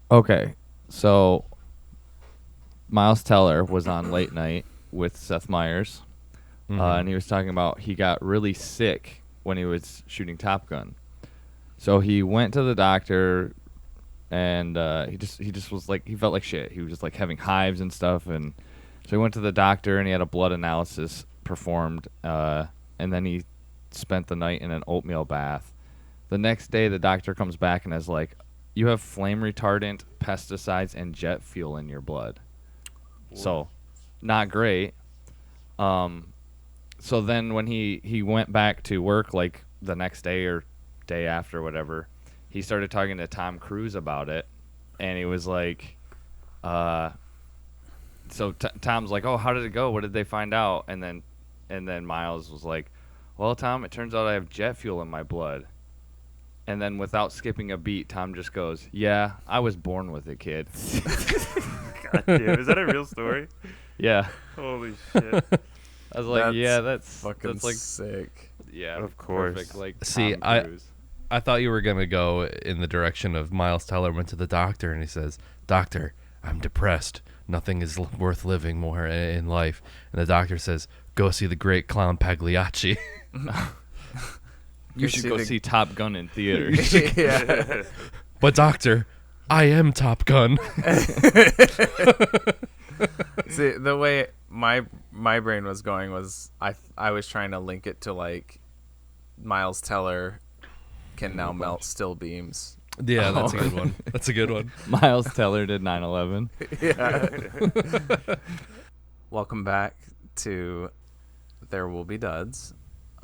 Okay, so Miles Teller was on Late Night with Seth Meyers, and he was talking about he got really sick when he was shooting Top Gun. So he went to the doctor, and he just was like, he felt like shit. He was just like having hives and stuff, and so he went to the doctor and he had a blood analysis performed, and then he spent the night in an oatmeal bath. The next day, the doctor comes back and is like, "You have flame retardant, pesticides, and jet fuel in your blood." So, not great. Um, so then when he went back to work like the next day or day after, whatever, he started talking to Tom Cruise about it, and he was like, uh, so Tom's like, "Oh, how did it go? What did they find out?" And then Miles was like, "Well, Tom, it turns out I have jet fuel in my blood." And then without skipping a beat, Tom just goes, "Yeah, I was born with it, kid." God damn, is that a real story? Yeah. Holy shit. I was like, yeah, that's fucking like, sick. yeah, Of course. perfect, like See, Tom Cruise. I thought you were going to go in the direction of Miles Teller went to the doctor and he says, "Doctor, I'm depressed. Nothing is worth living more in life." And the doctor says, "Go see the great clown Pagliacci." You should go see Top Gun in theaters. Yeah. But doctor, I am Top Gun. See, the way my brain was going was I was trying to link it to like Miles Teller can now melt still beams. Yeah, that's a good one. That's a good one. Miles Teller did 9/11. Yeah. Welcome back to There Will Be Duds.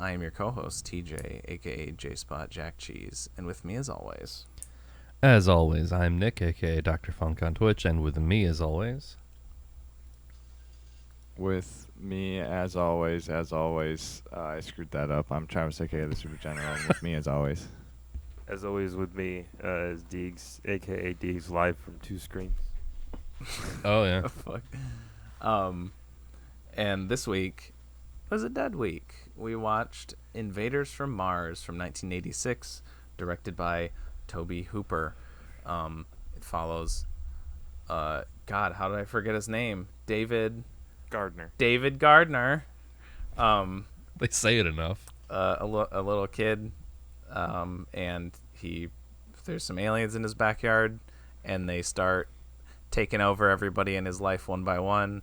I am your co-host TJ, aka J Spot Jack Cheese, and with me as always. As always, I'm Nick, aka Dr. Funk on Twitch, and with me as always. With me, as always, I screwed that up. I'm Travis, aka the Super General, and with me, as always. As always with me is Deegs, a.k.a. Deegs, live from two screens. Oh, yeah. Fuck. And this week was a dead week. We watched Invaders from Mars from 1986, directed by Toby Hooper. It follows, God, how did I forget his name? David-Gardner. They say it enough. A little kid, and there's some aliens in his backyard, and they start taking over everybody in his life one by one,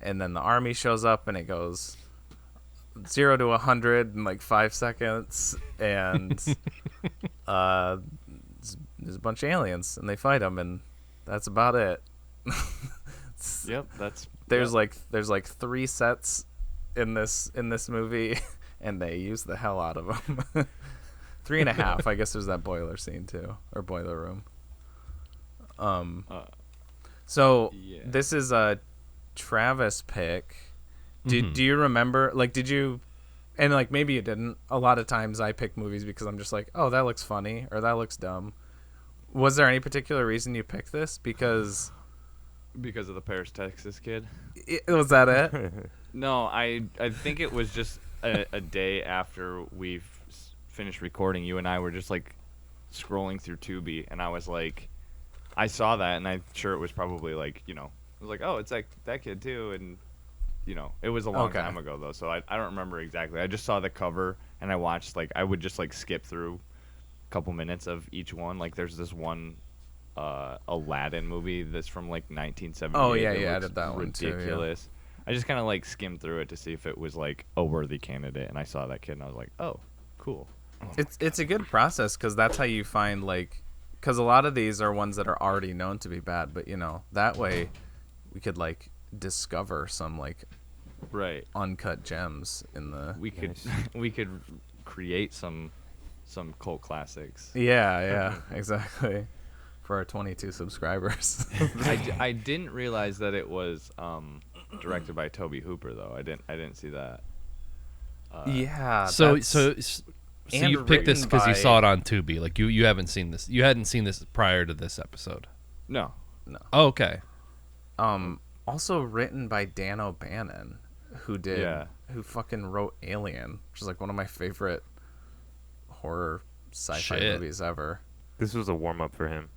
and then the army shows up, and it goes 0 to 100 in like 5 seconds, and there's a bunch of aliens, and they fight them, and that's about it. Yep, There's like 3 sets in this movie, and they use the hell out of them. 3.5. I guess there's that boiler scene too, or boiler room. So yeah. this is a Travis pick. Do you remember? Like, did you? And like maybe you didn't. A lot of times I pick movies because I'm just like, oh, that looks funny or that looks dumb. Was there any particular reason you picked this? Because Because of the Paris, Texas kid? was that it? No, I think it was just a day after we finished recording. You and I were just like scrolling through Tubi, and I was like, I saw that, and I'm sure it was probably like, I was like, oh, it's like that kid too, and it was a long time ago though, so I don't remember exactly. I just saw the cover, and I watched I would just skip through a couple minutes of each one. Like there's this one Aladdin movie that's from 1978. Oh yeah, I did that one too. Ridiculous. I just kind of skimmed through it to see if it was a worthy candidate, and I saw that kid, and I was like, oh, cool. It's a good process because that's how you find because a lot of these are ones that are already known to be bad, but that way we could discover some right uncut gems in the. We could create some cult classics. Yeah, exactly. For our 22 subscribers. I didn't realize that it was directed by Toby Hooper though. I didn't see that. Yeah. So you picked this because you saw it on Tubi. Like you haven't seen this. You hadn't seen this prior to this episode. No. Oh, okay. Also written by Dan O'Bannon, who fucking wrote Alien, which is one of my favorite horror sci-fi movies ever. This was a warm-up for him.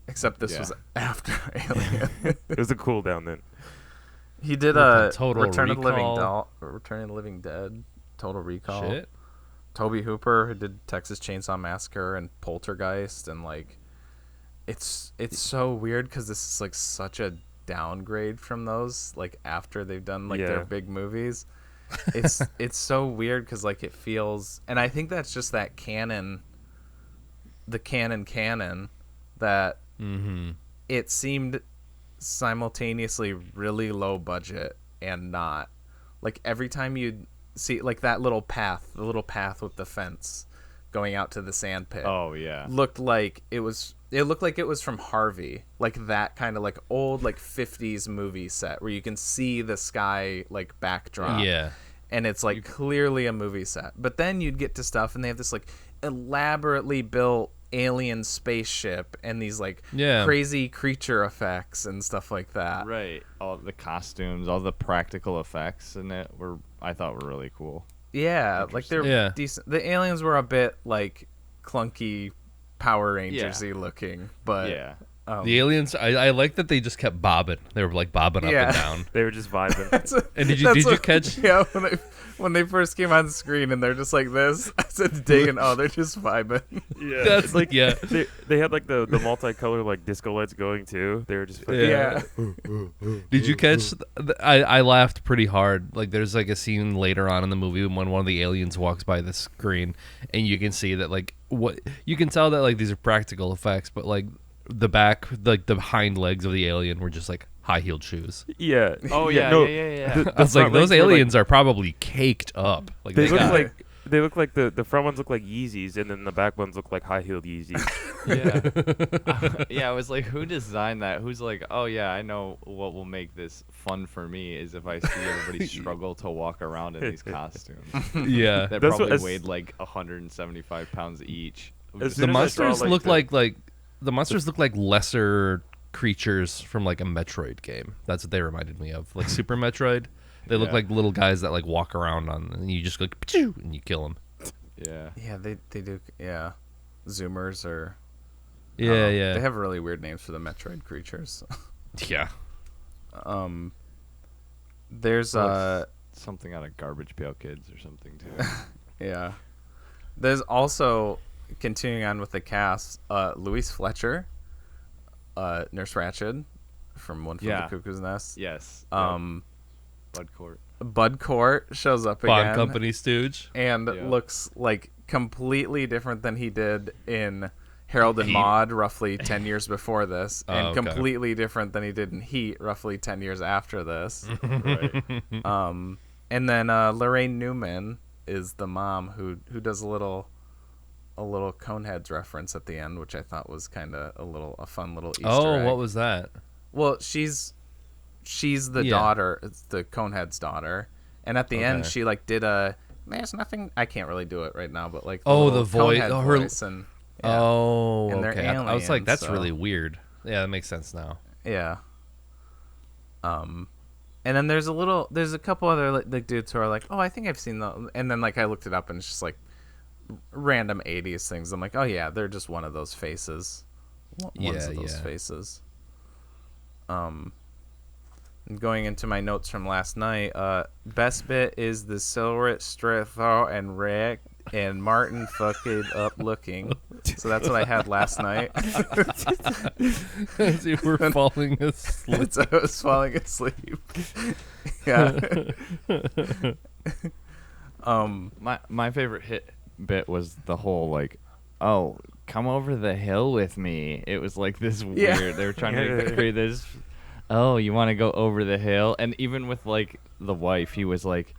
except this Yeah. was after Alien. It was a cool down then. He did Look a at Total Return of the Recall. Return of the Living Dead, Total Recall. Shit. Toby Hooper, who did Texas Chainsaw Massacre and Poltergeist, and like, it's so weird because this is like such a downgrade from those. Like after they've done like their Yeah. big movies, it's so weird because like it feels, and I think that's just that canon, the canon that Mm-hmm. it seemed simultaneously really low budget and not. Like every time you see like that little path, the little path with the fence going out to the sand pit, Oh yeah. looked like it was from Harvey, like that kind of like old like 50s movie set where you can see the sky like backdrop. Yeah. And it's like clearly a movie set. But then you'd get to stuff and they have this like elaborately built alien spaceship and these like Yeah. crazy creature effects and stuff like that. Right. All the costumes, all the practical effects in it I thought were really cool. Yeah, like they're Yeah. decent. The aliens were a bit like clunky Power Rangers-y looking, but Yeah. The aliens, I like that they just kept bobbing. They were like bobbing up Yeah. and down. They were just vibing. And did you catch? Yeah, when they first came on screen and they're just like this, I said to Dagan, "Oh, they're just vibing." Yeah, That's it's like yeah. they had like the multicolored like disco lights going too. They were just fucking- Yeah. Did you catch? I laughed pretty hard. Like there's like a scene later on in the movie when one of the aliens walks by the screen, and you can see that like what you can tell that like these are practical effects, but like the back, like the hind legs of the alien were just like high-heeled shoes. Yeah. Oh yeah, no, yeah. the I was like, front those legs were, like- aliens are probably caked up. Like They they look got, like the front ones look like Yeezys, and then the back ones look like high-heeled Yeezys. Yeah. Yeah, I was like, who designed that? Who's like, oh yeah, I know what will make this fun for me is if I see everybody struggle to walk around in these costumes. yeah. That That's what- probably as- weighed like 175 pounds each. As The soon as I saw, monsters like, look the- the monsters look like lesser creatures from like a Metroid game. That's what they reminded me of, like Super Metroid. They look Yeah. like little guys that like walk around on, and you just like "Pachoo," and you kill them. Yeah. Yeah, they do. Yeah, Zoomers or Yeah, yeah, They have really weird names for the Metroid creatures. yeah. There's Something out of Garbage Pail Kids or something too. yeah. There's also, continuing on with the cast, Louise Fletcher, Nurse Ratched from One Flew Yeah. the Cuckoo's Nest. Yes. Bud Court. Bud Court shows up Bond again Company stooge. and Yeah. looks like completely different than he did in Harold and Maude roughly 10 years before this, and okay. completely different than he did in Heat roughly 10 years after this. Right. And then Lorraine Newman is the mom who does a little Coneheads reference at the end, which I thought was kind of a fun little Easter egg. What was that? Well, she's the Yeah. daughter, it's the Conehead's daughter, and at the end Okay. she like did a there's nothing, I can't really do it right now, but like Oh, little the voice- Conehead oh, her- voice and yeah. Oh, And they're okay. I was like, aliens, that's so- really weird. Yeah, that makes sense now. Yeah. And then there's a couple other like dudes who are like, oh, I think I've seen them, and then like I looked it up and it's just like random 80s things. I'm like, oh yeah, they're just one of those faces. One of those faces. And going into my notes from last night, best bit is the Silhouette Stratho and Rick and Martin fucking up looking. So that's what I had last night. As you were falling asleep. So I was falling asleep. Yeah. My favorite bit was the whole like, oh, come over the hill with me. It was like this Yeah. weird. They were trying to create this. Oh, you want to go over the hill? And even with like the wife, he was like,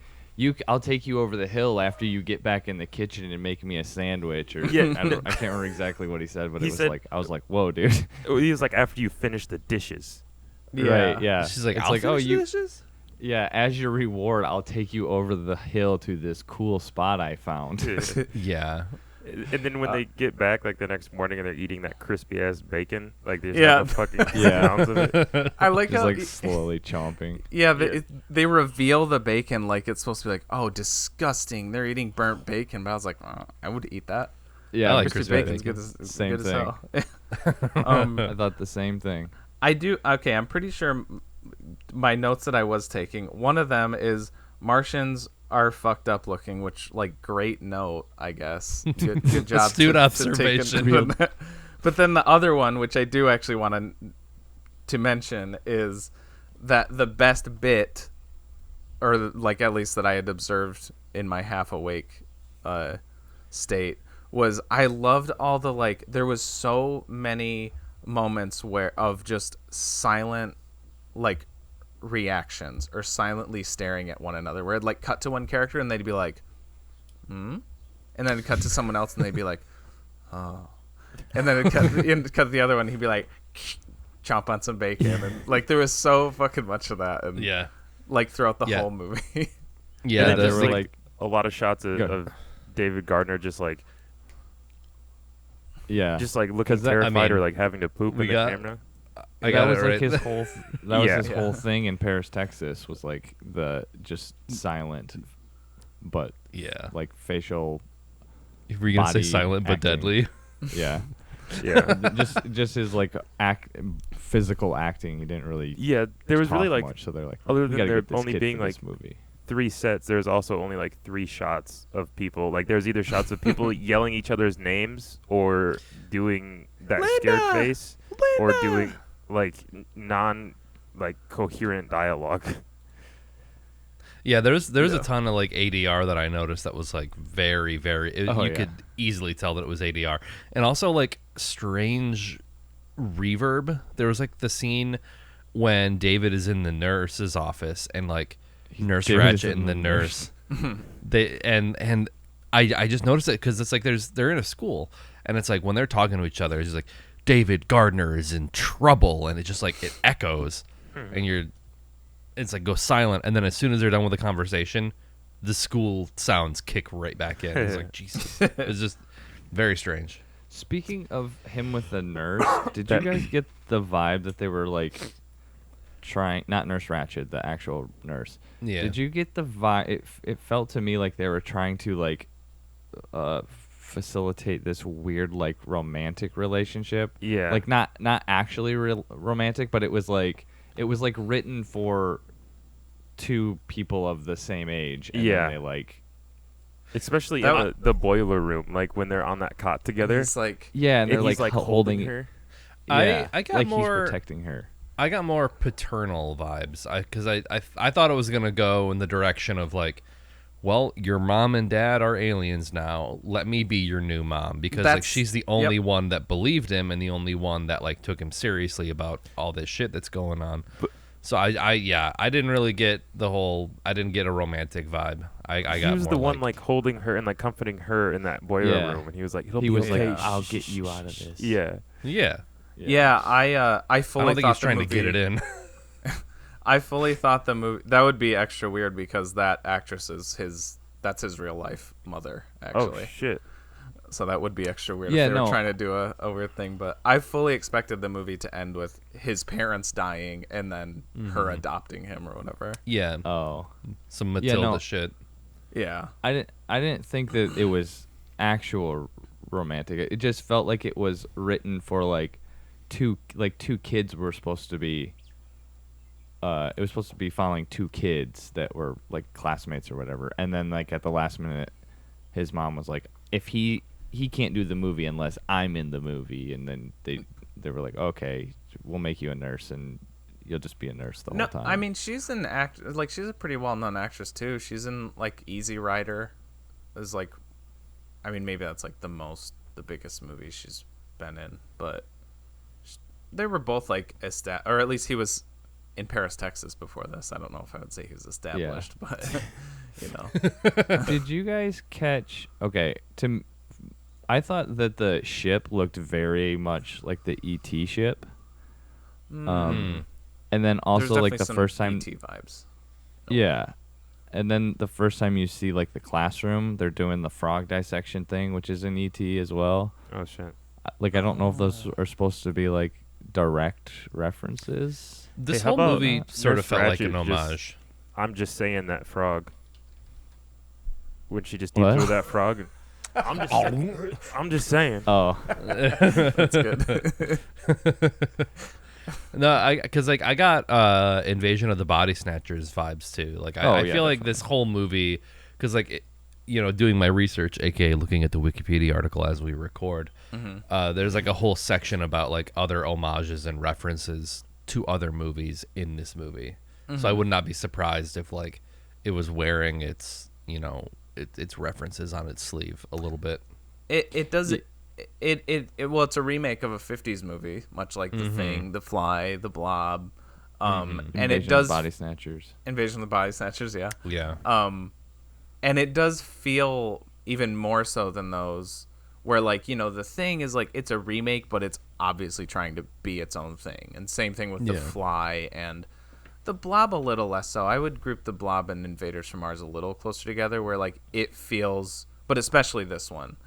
I'll take you over the hill after you get back in the kitchen and make me a sandwich. Or Yeah. I can't remember exactly what he said, but He it was said- like I was like, whoa, dude. He was like, after you finish the dishes. Right? Yeah. She's like, it's I'll like, oh, finish you. the dishes? Yeah, as your reward, I'll take you over the hill to this cool spot I found. Yeah. And then when they get back, like the next morning, and they're eating that crispy ass bacon, like there's Yeah. like a fucking Yeah. ounce of it. I like Just how like slowly chomping. yeah, they reveal the bacon like it's supposed to be like, oh, disgusting. They're eating burnt bacon, but I was like, I would eat that. Yeah, I like Crispy crispy bacon's bacon. good as Same good as thing. hell. I thought the same thing. I do. Okay, I'm pretty sure my notes that I was taking, one of them is Martians are fucked up looking, which, like, great note, I guess. Good job. Astute to observation. But then the other one, which I do actually want to mention, is that the best bit, or like at least that I had observed in my half awake state, was I loved all the, like, there was so many moments where of just silent, like, reactions or silently staring at one another, where it'd like cut to one character and they'd be like, and then it'd cut to someone else and they'd be like, oh, and then it'd cut to the other one, he'd be like, chomp on some bacon, and like there was so fucking much of that, and like throughout the whole movie. Yeah, and there there were like a lot of shots of David Gardner just like looking terrified or like having to poop in the camera. That was like his whole. That was his whole thing in Paris, Texas. Was like the just silent, but like facial. Were you gonna say silent but deadly? Yeah, yeah. just his like physical acting. He didn't really. Yeah, there was really like much, so they're like, other than there only being like movie. 3 sets. There's also only like 3 shots of people. Like there's either shots of people yelling each other's names or doing that scared face or doing like non like coherent dialogue. Yeah, there's a ton of like ADR that I noticed that was like very you could easily tell that it was ADR. And also like strange reverb. There was like the scene when David is in the nurse's office and like Nurse Ratchet and the nurse they and I just noticed it because it's like they're in a school and it's like when they're talking to each other it's like David-Gardner is in trouble, and it just like it echoes and it's like goes silent, and then as soon as they're done with the conversation the school sounds kick right back in. It's like Jesus. It's just very strange. Speaking of him with the nurse, did you guys get the vibe that they were like trying, not Nurse Ratchet, the actual nurse. Yeah. Did you get the vibe? It felt to me like they were trying to like facilitate this weird like romantic relationship. Yeah. Like not actually romantic, but it was like written for 2 people of the same age. And then they like. Especially in the boiler room, like when they're on that cot together. It's like and they're he's like holding her. Yeah, I got like more he's protecting her. I got more paternal vibes because I thought it was gonna go in the direction of like, well, your mom and dad are aliens now. Let me be your new mom, because like she's the only one that believed him and the only one that like took him seriously about all this shit that's going on. So I didn't really get I didn't get a romantic vibe. I got. He was the one like holding her and like comforting her in that boiler room, and he was like, he was okay. like, I'll get you out of this. Yeah. I fully I don't think thought he's trying the movie, to get it in. I fully thought the movie that would be extra weird because that actress is that's his real life mother, actually. Oh shit. So that would be extra weird if they were trying to do a weird thing. But I fully expected the movie to end with his parents dying and then her adopting him or whatever. Yeah. Oh. Some Matilda shit. Yeah. I didn't think that it was actual romantic. It just felt like it was written for like two kids were supposed to be. It was supposed to be following 2 kids that were like classmates or whatever, and then like at the last minute, his mom was like, "If he can't do the movie unless I'm in the movie," and then they were like, "Okay, we'll make you a nurse and you'll just be a nurse the whole time." I mean, she's an she's a pretty well-known actress too. She's in like Easy Rider, is like, I mean maybe that's like the biggest movie she's been in, but they were both like or at least he was in Paris, Texas before this. I don't know if I would say he was established, but you know. Did you guys catch? Okay, I thought that the ship looked very much like the ET ship. And then also like the first time ET vibes. Yeah. And then the first time you see like the classroom, they're doing the frog dissection thing, which is in ET as well. Oh shit. Like I don't know if those are supposed to be like direct references. This whole movie sort of felt like an Ratchet homage. I'm just saying that frog. When she just deep through that frog. I'm just saying. Oh, That's good. No, because like I got Invasion of the Body Snatchers vibes too. Like I yeah, feel like this whole movie, because like doing my research, aka looking at the Wikipedia article as we record, there's like a whole section about like other homages and references to other movies in this movie. So I would not be surprised if like it was wearing its its references on its sleeve a little bit. It does. Well, it's a remake of a 50s movie, much like The Thing, The Fly, The Blob, and it does Body Snatchers. Invasion of the Body Snatchers, yeah. Yeah. And it does feel even more so than those, where like The Thing is like it's a remake, but it's obviously trying to be its own thing. And same thing with The Fly and The Blob, a little less so. I would group The Blob and Invaders from Mars a little closer together, where like it feels, but especially this one.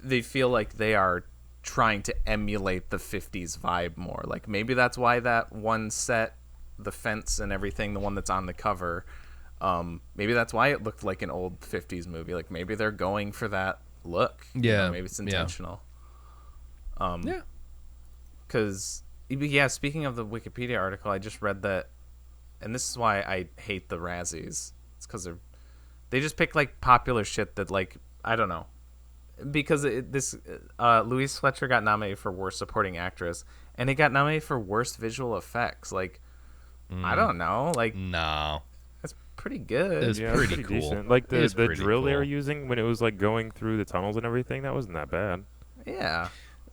They feel like they are trying to emulate the 50s vibe more. Like maybe that's why that one set, the fence and everything, the one that's on the cover, maybe that's why it looked like an old 50s movie. Like maybe they're going for that look. Yeah. Maybe it's intentional. Yeah. Because, speaking of the Wikipedia article, I just read that, and this is why I hate the Razzies. It's because they just pick like popular shit that like, I don't know. Because Louise Fletcher got nominated for Worst Supporting Actress, and it got nominated for Worst Visual Effects. Like, I don't know. Like, No. that's pretty good. It was pretty cool. Decent. Like the pretty drill they cool. were using when it was like going through the tunnels and everything, that wasn't that bad. Yeah.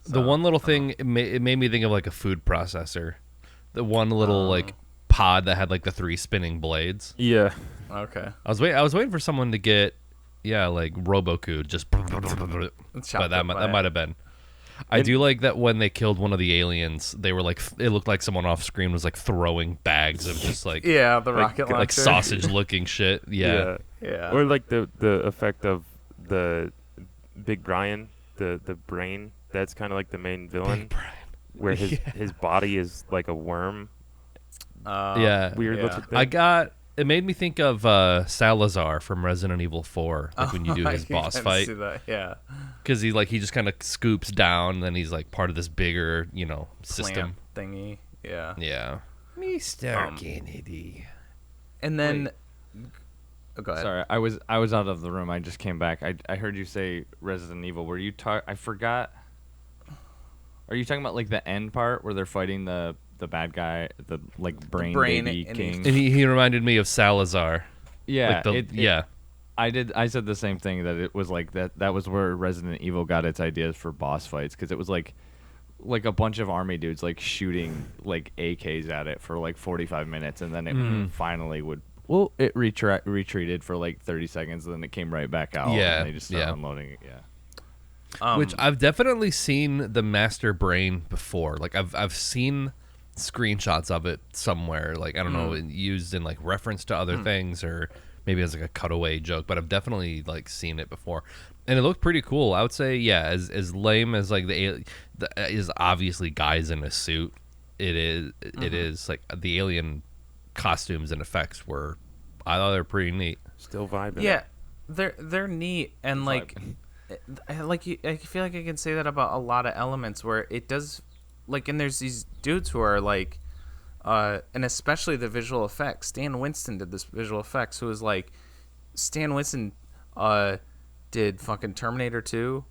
The one little thing, it made me think of like a food processor. The one little like pod that had like the 3 spinning blades. Yeah. Okay. I was waiting for someone to get, like Roboku, just. But that might have been. I do like that when they killed one of the aliens, they were like, it looked like someone off screen was like throwing bags of just like Yeah, the rocket launcher. like sausage looking shit. Yeah. Yeah. Or like the effect of the Big Brian, the brain. That's kind of like the main villain, where his body is like a worm. Yeah. Weird yeah. looking thing. It made me think of Salazar from Resident Evil 4, like when you do his boss fight. See that. Yeah. Because he just kind of scoops down, and then he's like part of this bigger, system. Plant thingy. Yeah. Yeah. Mr. Kennedy. And then, go ahead. Sorry, I was out of the room. I just came back. I heard you say Resident Evil. Were you I forgot. Are you talking about like the end part where they're fighting the bad guy, the like brain baby king? And he reminded me of Salazar. Yeah, yeah. I said the same thing, that it was like that was where Resident Evil got its ideas for boss fights, because it was like a bunch of army dudes like shooting like AKs at it for like 45 minutes, and then it finally it retreated for like 30 seconds, and then it came right back out. Yeah, and they just started unloading it. Which I've definitely seen the Master Brain before. Like I've seen screenshots of it somewhere, like I don't know, used in like reference to other things, or maybe as like a cutaway joke, but I've definitely like seen it before, and it looked pretty cool. I would say, as lame as like the is obviously guys in a suit. It is like the alien costumes and effects were, I thought they were pretty neat. Still vibing. Yeah, they're neat, and like I feel like I can say that about a lot of elements where it does. Like, and there's these dudes who are like, and especially the visual effects. Stan Winston did this visual effects, who was like, Stan Winston did fucking Terminator 2.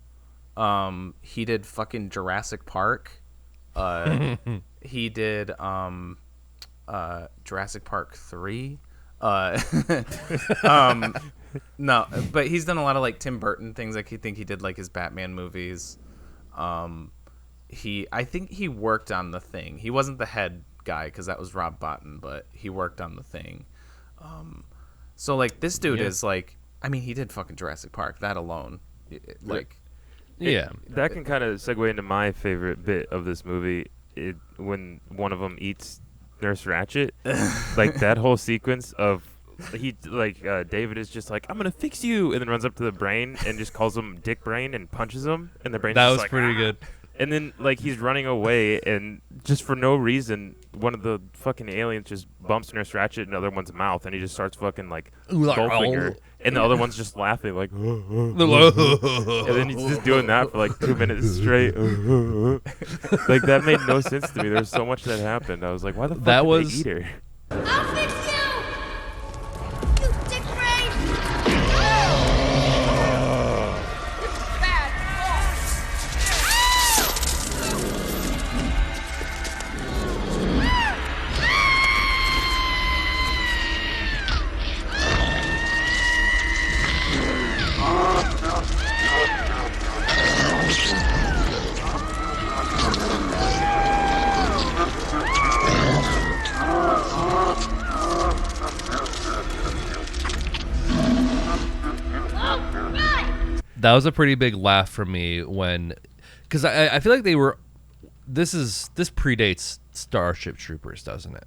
He did fucking Jurassic Park. He did Jurassic Park 3. No, but he's done a lot of like Tim Burton things. Like, I think he did like his Batman movies. I think he worked on The Thing. He wasn't the head guy because that was Rob Bottin, but he worked on The Thing. So like this dude is like, I mean, he did fucking Jurassic Park. That alone, like, that can kind of segue into my favorite bit of this movie. When one of them eats Nurse Ratched, like that whole sequence of David is just like, I'm gonna fix you, and then runs up to the brain and just calls him Dick Brain and punches him, and the brain. That was like, pretty good. And then, like, he's running away, and just for no reason, one of the fucking aliens just bumps Nurse Ratched in the other one's mouth, and he just starts fucking, like, gulping her. And the other one's just laughing, like, and then he's just doing that for, like, 2 minutes straight. Like, that made no sense to me. There was so much that happened. I was like, why the fuck did they eat her? I'll fix you! You dick brain! That was a pretty big laugh for me when, because I feel like they were. This predates Starship Troopers, doesn't it?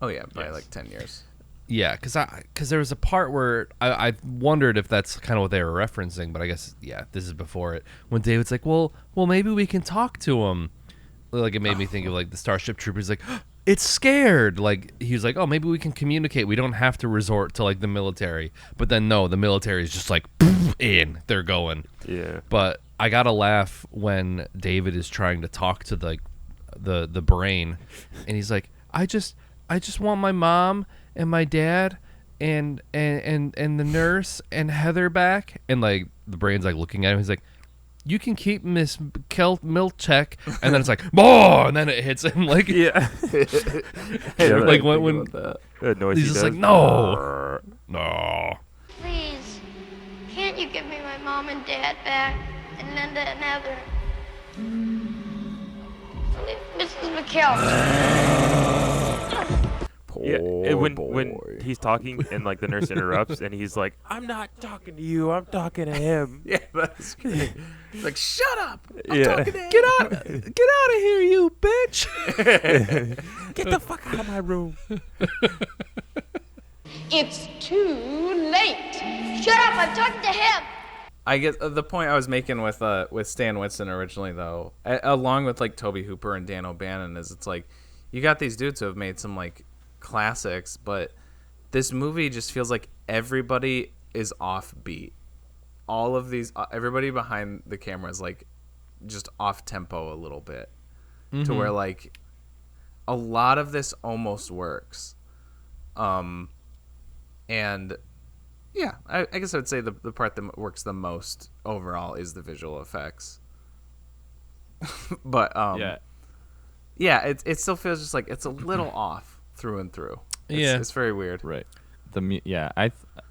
Oh yeah, by like 10 years. Yeah, because there was a part where I wondered if that's kind of what they were referencing, but I guess this is before it. When David's like, well, maybe we can talk to him. Like, it made me think of like the Starship Troopers, like, it's scared. Like, he was like, oh, maybe we can communicate. We don't have to resort to like the military. But then no, the military is just like they're going. Yeah. But I gotta laugh when David is trying to talk to the brain, and he's like, I just want my mom and my dad and the nurse and Heather back. And like the brain's like looking at him. He's like, you can keep Miss Milchek. And then it's like, oh, and then it hits him like, Yeah. like when The noise he's he just does. like, no. Please, can't you give me my mom and dad back? And Linda and Heather? Mrs. McKell. Yeah, and when he's talking and like the nurse interrupts and he's like, I'm not talking to you, I'm talking to him. Yeah, that's great. He's like, shut up! I'm Yeah. talking to him. Get out of here, you bitch. Get the fuck out of my room. It's too late. Shut up, I'm talking to him. I guess the point I was making with Stan Winston originally, though, along with like Toby Hooper and Dan O'Bannon, is it's like you got these dudes who have made some like classics, but this movie just feels like everybody is offbeat. All of these, everybody behind the camera is like just off tempo a little bit, to where like a lot of this almost works. And yeah, I guess I would say the part that works the most overall is the visual effects. But yeah, it still feels just like it's a little off through and through. It's very weird. Right.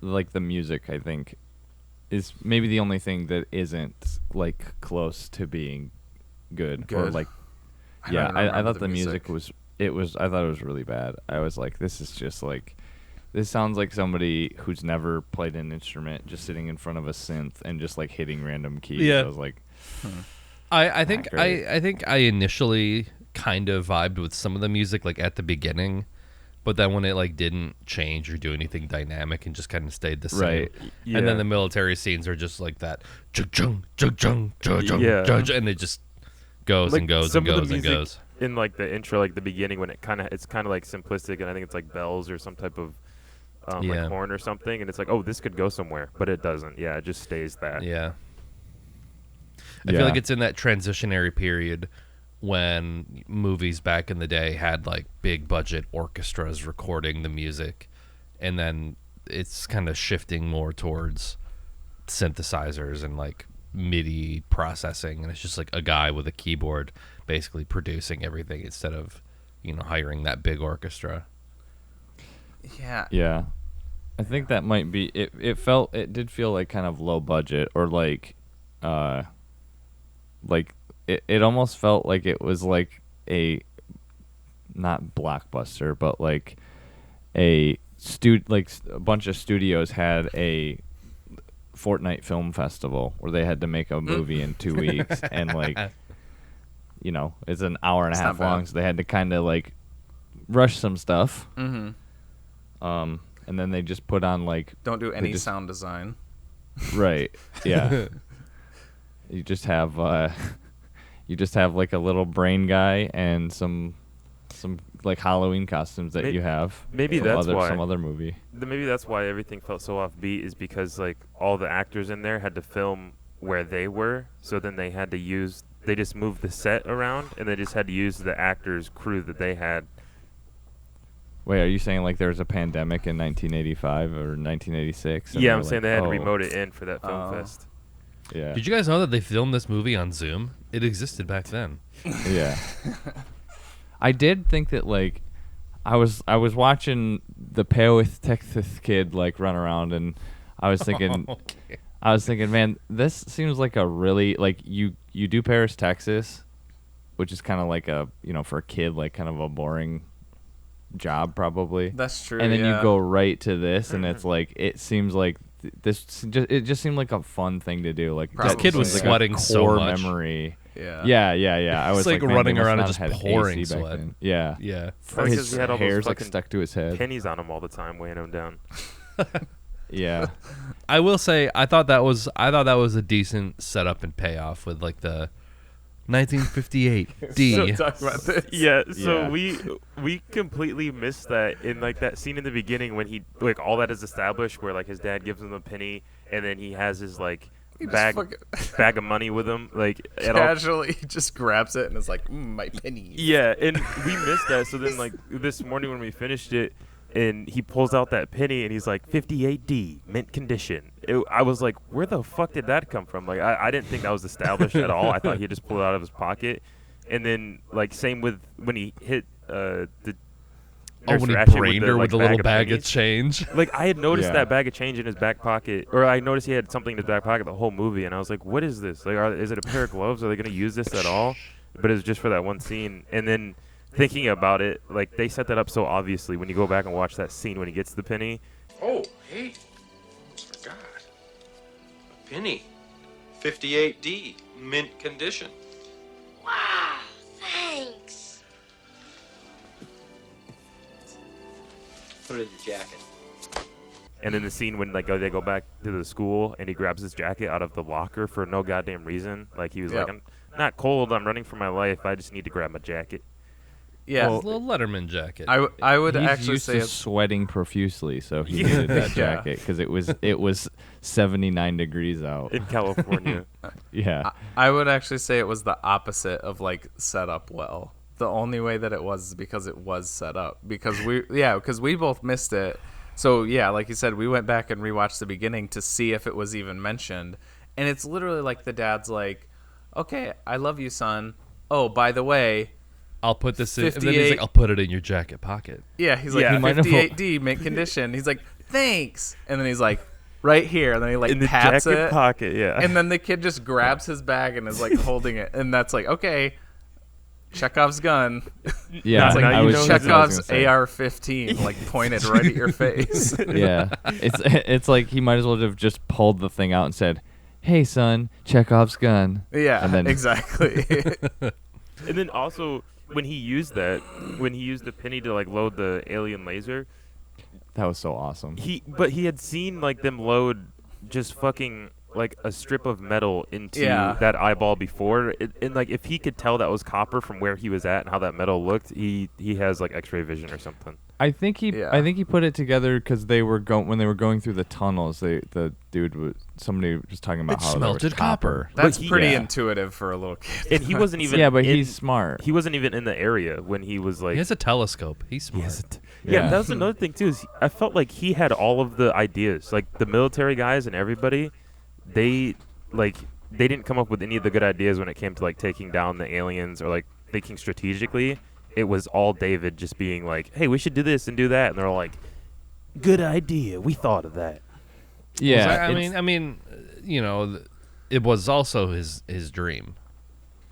Like the music, I think, is maybe the only thing that isn't like close to being good. Or like, I thought the music was. I thought it was really bad. I was like, this is just like. This sounds like somebody who's never played an instrument just sitting in front of a synth and just like hitting random keys. Yeah. I was like, I think I initially kind of vibed with some of the music like at the beginning, but then when it like didn't change or do anything dynamic and just kind of stayed the same. Right. Yeah. And then the military scenes are just like that, chug-chung, chug-chung, chug-chung, Yeah. chug-chung, and it just goes Like and goes some and of the goes and music goes. in like the intro, like the beginning, when it's kind of like simplistic, and I think it's like bells or some type of like horn or something, and it's like, oh, this could go somewhere, but it doesn't. Yeah, it just stays that. Yeah. I feel like it's in that transitionary period when movies back in the day had like big budget orchestras recording the music, and then it's kind of shifting more towards synthesizers and like MIDI processing, and it's just like a guy with a keyboard basically producing everything instead of, hiring that big orchestra. Yeah. yeah. I think that might be it. It did feel like kind of low budget, or like it almost felt like it was like a not blockbuster, but like a bunch of studios had a Fortnite Film Festival where they had to make a movie in 2 weeks, and like it's an hour and a half long, so they had to kind of like rush some stuff. And then they just put on like Don't do any sound design. right. Yeah. You just have you just have like a little brain guy and some like Halloween costumes that you have. Maybe from that's why some other movie. Maybe that's why everything felt so offbeat, is because like all the actors in there had to film where they were, so then they had to use. They just moved the set around, and they just had to use the actors' crew that they had. Wait, are you saying like there was a pandemic in 1985 or 1986? Yeah, I'm saying they had to remote it in for that film fest. Yeah. Did you guys know that they filmed this movie on Zoom? It existed back then. Yeah. I did think that like I was watching the Pale with Texas kid like run around, and I was thinking man, this seems like a really like you do Paris, Texas, which is kind of like a, for a kid like kind of a boring job probably. That's true. And then yeah. you go right to this, and it's like it seems like it just seemed like a fun thing to do. Like This kid was like a sweating so core much. memory. Yeah. Yeah. I was like man, running they must around and not just have had pouring AC back sweat. then. Yeah. Yeah. Probably His 'cause he had all those hair's like fucking stuck to his head. pennies on him all the time, weighing him down. Yeah. I will say I thought that was a decent setup and payoff with like the 1958 D. Don't talk about this. Yeah, so Yeah. we completely missed that in like that scene in the beginning when he like all that is established, where like his dad gives him a penny and then he has his like He just bag fucking- of money with him, like at all. Casually, he just grabs it and is like, my penny. Yeah, and we missed that. So then like this morning when we finished it, and he pulls out that penny and he's like 58D mint condition. I was like, where the fuck did that come from? Like I didn't think that was established at all. I thought he just pulled it out of his pocket. And then like same with when he hit the Oh, when he Nurse Ratchet brained her like, with the little bag of pennies. change. Like I had noticed Yeah. that bag of change in his back pocket, or I noticed he had something in his back pocket the whole movie, and I was like, what is this? Like, is it a pair of gloves? Are they gonna use this at all? But it was just for that one scene. And then thinking about it, like they set that up so obviously when you go back and watch that scene when he gets the penny. Oh, hey. Almost forgot. A penny. 58D. Mint condition. Wow, thanks. Put it in your jacket. And then the scene when like they go back to the school and he grabs his jacket out of the locker for no goddamn reason. Like he was Yep. like, I'm not cold, I'm running for my life, I just need to grab my jacket. Yeah. His little Letterman jacket. I would He's actually used say to it's sweating profusely, so he Yeah. needed that Yeah. jacket because it was 79 degrees out. In California. Yeah. I would actually say it was the opposite of like set up well. The only way that it was is because it was set up. Because we both missed it. So yeah, like you said, we went back and rewatched the beginning to see if it was even mentioned. And it's literally like the dad's like, okay, I love you, son. Oh, by the way, I'll put this in. And then he's 58 like, I'll put it in your jacket pocket. yeah, he's Yeah. He like might have- 58D mint condition. He's like, thanks. And then he's like, right here. And then he like In the pats jacket it. pocket, yeah. And then the kid just grabs his bag and is like holding it. And that's like, okay, Chekhov's gun. Yeah. It's like now I you was know just- I was Chekhov's gonna say. AR-15 like pointed right at your face. Yeah. It's like he might as well have just pulled the thing out and said, "Hey, son, Chekhov's gun." Yeah, And then- exactly. And then also when he used the penny to like load the alien laser, That was so awesome. he had seen like them load just fucking like a strip of metal into Yeah. that eyeball before, and like if he could tell that was copper from where he was at and how that metal looked, he has like X-ray vision or something. I think he put it together because they were when they were going through the tunnels. Somebody was talking about It how there was smelted copper. That's he- pretty yeah. intuitive for a little kid. And he wasn't even Yeah, but in- he's smart. He wasn't even in the area when he was like He has a telescope. He's smart. Yeah, Yeah. that was another thing too. Is I felt like he had all of the ideas. Like the military guys and everybody, they didn't come up with any of the good ideas when it came to like taking down the aliens or like thinking strategically. It was all David just being like, "Hey, we should do this and do that," and they're all like, "Good idea. We thought of that." Yeah. I mean, you know, it was also his dream.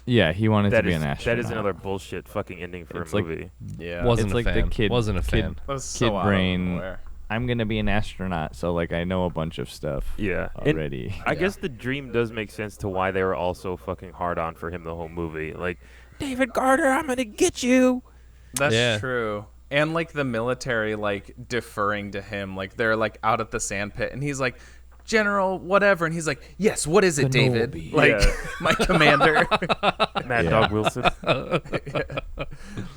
Yeah, he wanted to That be is an astronaut. that is another bullshit fucking ending for It's a like- movie. Yeah. Wasn't It's a like the fan. kid- Wasn't a kid- fan. That was so kid out of brain. nowhere. I'm gonna be an astronaut, so like I know a bunch of stuff Yeah, and already. I guess the dream does make sense to why they were all so fucking hard on for him the whole movie. Like, David-Gardner, I'm gonna get you. That's Yeah. true. And like the military like deferring to him, like they're like out at the sand pit and he's like, General whatever, and he's like, yes, what is it, David? Kenobi. Like, Yeah. my commander. Mad Yeah. Dog Wilson.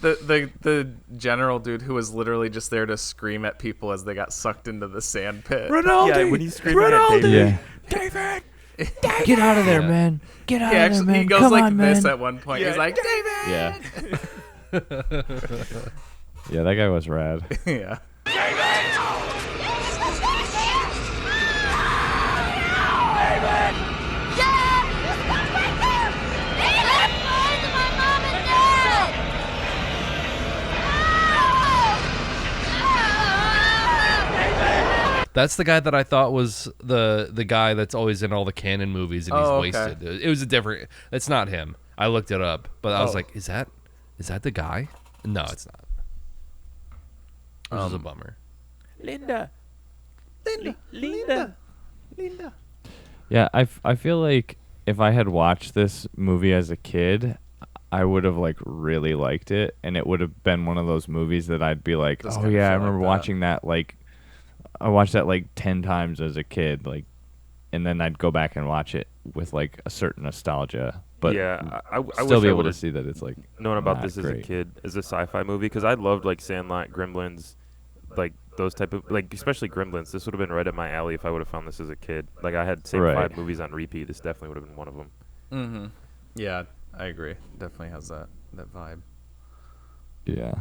The general dude who was literally just there to scream at people as they got sucked into the sand pit. Yeah, when he's screaming at David. Yeah. David! Get out of there, man. Get out He of there, actually man. he goes Come like on, this man. at one point. He's like, David! Yeah. Yeah, that guy was rad. Yeah. That's the guy that I thought was the guy that's always in all the canon movies, and he's Oh, okay. wasted. It was a different. It's not him. I looked it up, but I was Oh. like, is that the guy? No, it's not. Which is a bummer. Linda. Yeah, I feel like if I had watched this movie as a kid, I would have like really liked it, and it would have been one of those movies that I'd be like, Just oh kinda yeah, I feel like remember that. watching that. Like, I watched that like 10 times as a kid, like, and then I'd go back and watch it with like a certain nostalgia. But Yeah, I still wish be I able to would've see that it's like known about not this as a great. kid, as a sci-fi movie, because I loved like Sandlot, Gremlins, like those type of, like especially Gremlins. This would have been right up my alley if I would have found this as a kid. Like I had same Right. 5 movies on repeat. This definitely would have been one of them. Mm-hmm. Yeah, I agree. Definitely has that vibe. Yeah.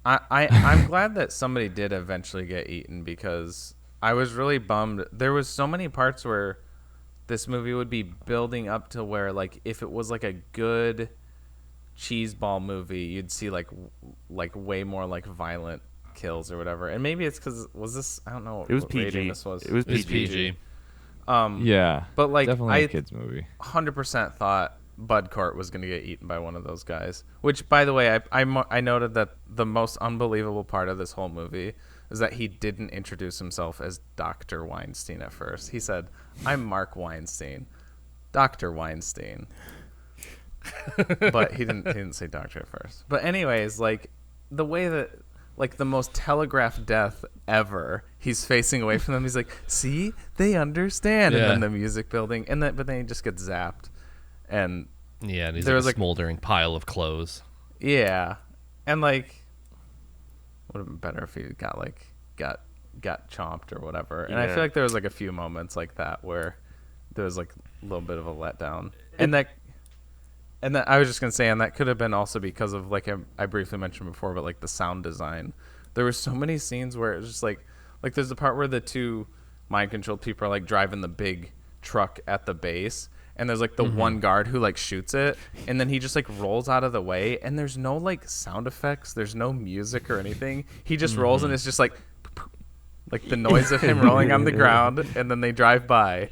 I'm glad that somebody did eventually get eaten, because I was really bummed. There was so many parts where this movie would be building up to where, like, if it was like a good cheeseball movie, you'd see like way more like violent kills or whatever. And maybe it's because I don't know. It was what rating PG. This was. It was It was PG. PG. Yeah. But like definitely a I kids movie. 100% thought Bud Cort was going to get eaten by one of those guys. Which, by the way, I noted that the most unbelievable part of this whole movie is that he didn't introduce himself as Dr. Weinstein at first. He said, "I'm Mark Weinstein, Dr. Weinstein." But he didn't say doctor at first. But anyways, like the way that, like, the most telegraphed death ever, he's facing away from them. He's like, "See, they understand." Yeah. And then the music building, but then he just gets zapped. And Yeah, and he's There like was, a like- smoldering pile of clothes. yeah, and like, would have been better if he got chomped or whatever. And I Yeah. feel like there was like a few moments like that where there was like a little bit of a letdown. And that I was just gonna say, and that could have been also because of, like, I briefly mentioned before, but like the sound design. There were so many scenes where it was just like there's the part where the two mind controlled people are like driving the big truck at the base, and there's like the one guard who like shoots it, and then he just like rolls out of the way, and there's no like sound effects, there's no music or anything. He just rolls, and it's just like the noise of him rolling on the ground, and then they drive by.